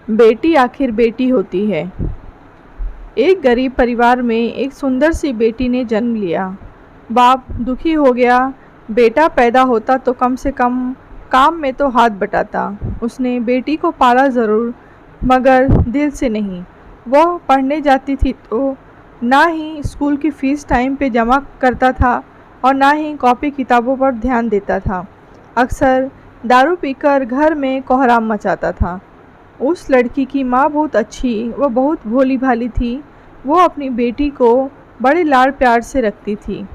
बेटी आखिर बेटी होती है। एक गरीब परिवार में एक सुंदर सी बेटी ने जन्म लिया। बाप दुखी हो गया। बेटा पैदा होता तो कम से कम काम में तो हाथ बटाता। उसने बेटी को पाला ज़रूर, मगर दिल से नहीं। वह पढ़ने जाती थी तो ना ही स्कूल की फ़ीस टाइम पे जमा करता था और ना ही कॉपी किताबों पर ध्यान देता था। अक्सर दारू पीकर घर में कोहराम मचाता था। उस लड़की की माँ बहुत अच्छी व बहुत भोली भाली थी। वो अपनी बेटी को बड़े लाड़ प्यार से रखती थी।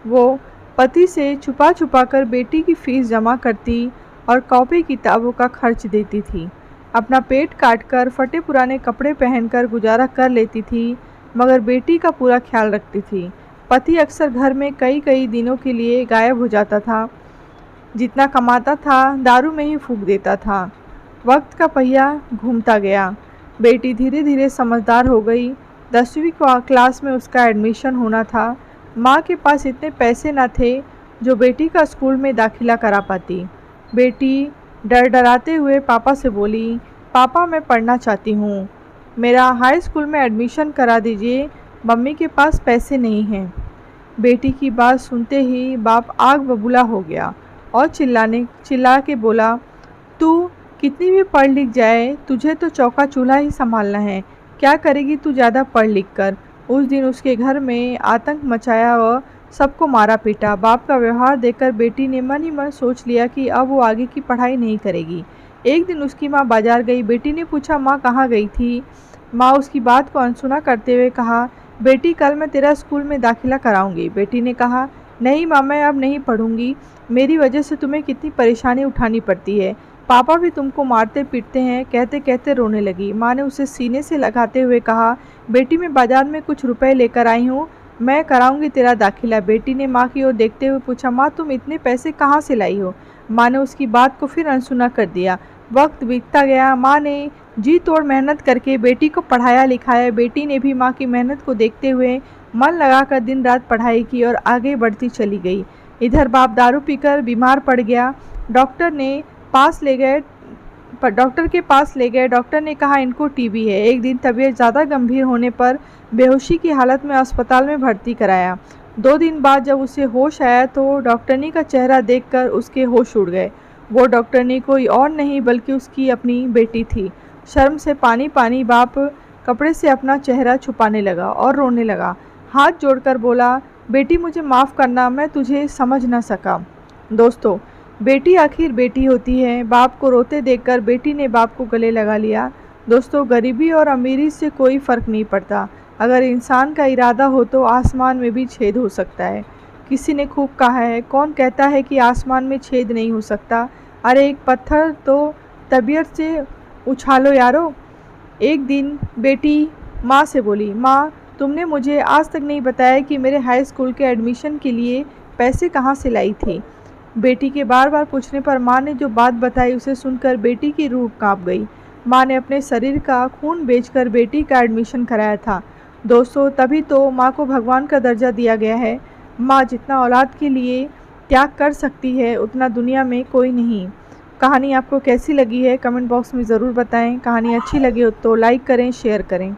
वो पति से छुपा छुपा कर बेटी की फ़ीस जमा करती और कॉपी किताबों का खर्च देती थी। अपना पेट काट कर फटे पुराने कपड़े पहनकर गुजारा कर लेती थी, मगर बेटी का पूरा ख्याल रखती थी। पति अक्सर घर में कई कई दिनों के लिए गायब हो जाता था। जितना कमाता था दारू में ही फूंक देता था। वक्त का पहिया घूमता गया। बेटी धीरे धीरे समझदार हो गई। 10वीं क्लास में उसका एडमिशन होना था। माँ के पास इतने पैसे न थे जो बेटी का स्कूल में दाखिला करा पाती। बेटी डर डराते हुए पापा से बोली, पापा मैं पढ़ना चाहती हूँ, मेरा हाई स्कूल में एडमिशन करा दीजिए, मम्मी के पास पैसे नहीं हैं। बेटी की बात सुनते ही बाप आग बबूला हो गया और चिल्ला के बोला, तू कितनी भी पढ़ लिख जाए, तुझे तो चौका चूल्हा ही संभालना है। क्या करेगी तू ज़्यादा पढ़ लिख कर। उस दिन उसके घर में आतंक मचाया व सबको मारा पीटा। बाप का व्यवहार देखकर बेटी ने मन ही मन सोच लिया कि अब वो आगे की पढ़ाई नहीं करेगी। एक दिन उसकी माँ बाजार गई। बेटी ने पूछा, माँ कहाँ गई थी। माँ उसकी बात को अनसुना करते हुए कहा, बेटी कल मैं तेरा स्कूल में दाखिला कराऊंगी। बेटी ने कहा, नहीं माँ मैं अब नहीं पढ़ूंगी, मेरी वजह से तुम्हें कितनी परेशानी उठानी पड़ती है, पापा भी तुमको मारते पीटते हैं। कहते कहते रोने लगी। माँ ने उसे सीने से लगाते हुए कहा, बेटी मैं बाजार में कुछ रुपए लेकर आई हूँ, मैं कराऊंगी तेरा दाखिला। बेटी ने माँ की ओर देखते हुए पूछा, माँ तुम इतने पैसे कहाँ से लाई हो। माँ ने उसकी बात को फिर अनसुना कर दिया। वक्त बीतता गया। माँ ने जी तोड़ मेहनत करके बेटी को पढ़ाया लिखाया। बेटी ने भी माँ की मेहनत को देखते हुए मन लगाकर दिन रात पढ़ाई की और आगे बढ़ती चली गई। इधर बाप दारू पीकर बीमार पड़ गया। डॉक्टर के पास ले गए। डॉक्टर ने कहा इनको टीबी है। एक दिन तबीयत ज़्यादा गंभीर होने पर बेहोशी की हालत में अस्पताल में भर्ती कराया। 2 दिन बाद जब उसे होश आया तो डॉक्टरनी का चेहरा देखकर उसके होश उड़ गए। वो डॉक्टरनी कोई और नहीं बल्कि उसकी अपनी बेटी थी। शर्म से पानी पानी बाप कपड़े से अपना चेहरा छुपाने लगा और रोने लगा। हाथ जोड़कर बोला, बेटी मुझे माफ़ करना, मैं तुझे समझ न सका। दोस्तों, बेटी आखिर बेटी होती है। बाप को रोते देखकर बेटी ने बाप को गले लगा लिया। दोस्तों, गरीबी और अमीरी से कोई फ़र्क नहीं पड़ता। अगर इंसान का इरादा हो तो आसमान में भी छेद हो सकता है। किसी ने खूब कहा है, कौन कहता है कि आसमान में छेद नहीं हो सकता। अरे एक पत्थर तो तबीयत से उछालो यारो। एक दिन बेटी माँ से बोली, माँ तुमने मुझे आज तक नहीं बताया कि मेरे हाई स्कूल के एडमिशन के लिए पैसे कहाँ से लाई थी। बेटी के बार बार पूछने पर माँ ने जो बात बताई उसे सुनकर बेटी की रूह कांप गई। माँ ने अपने शरीर का खून बेचकर बेटी का एडमिशन कराया था। दोस्तों, तभी तो माँ को भगवान का दर्जा दिया गया है। माँ जितना औलाद के लिए त्याग कर सकती है उतना दुनिया में कोई नहीं। कहानी आपको कैसी लगी है कमेंट बॉक्स में ज़रूर बताएं। कहानी अच्छी लगी हो तो लाइक करें, शेयर करें।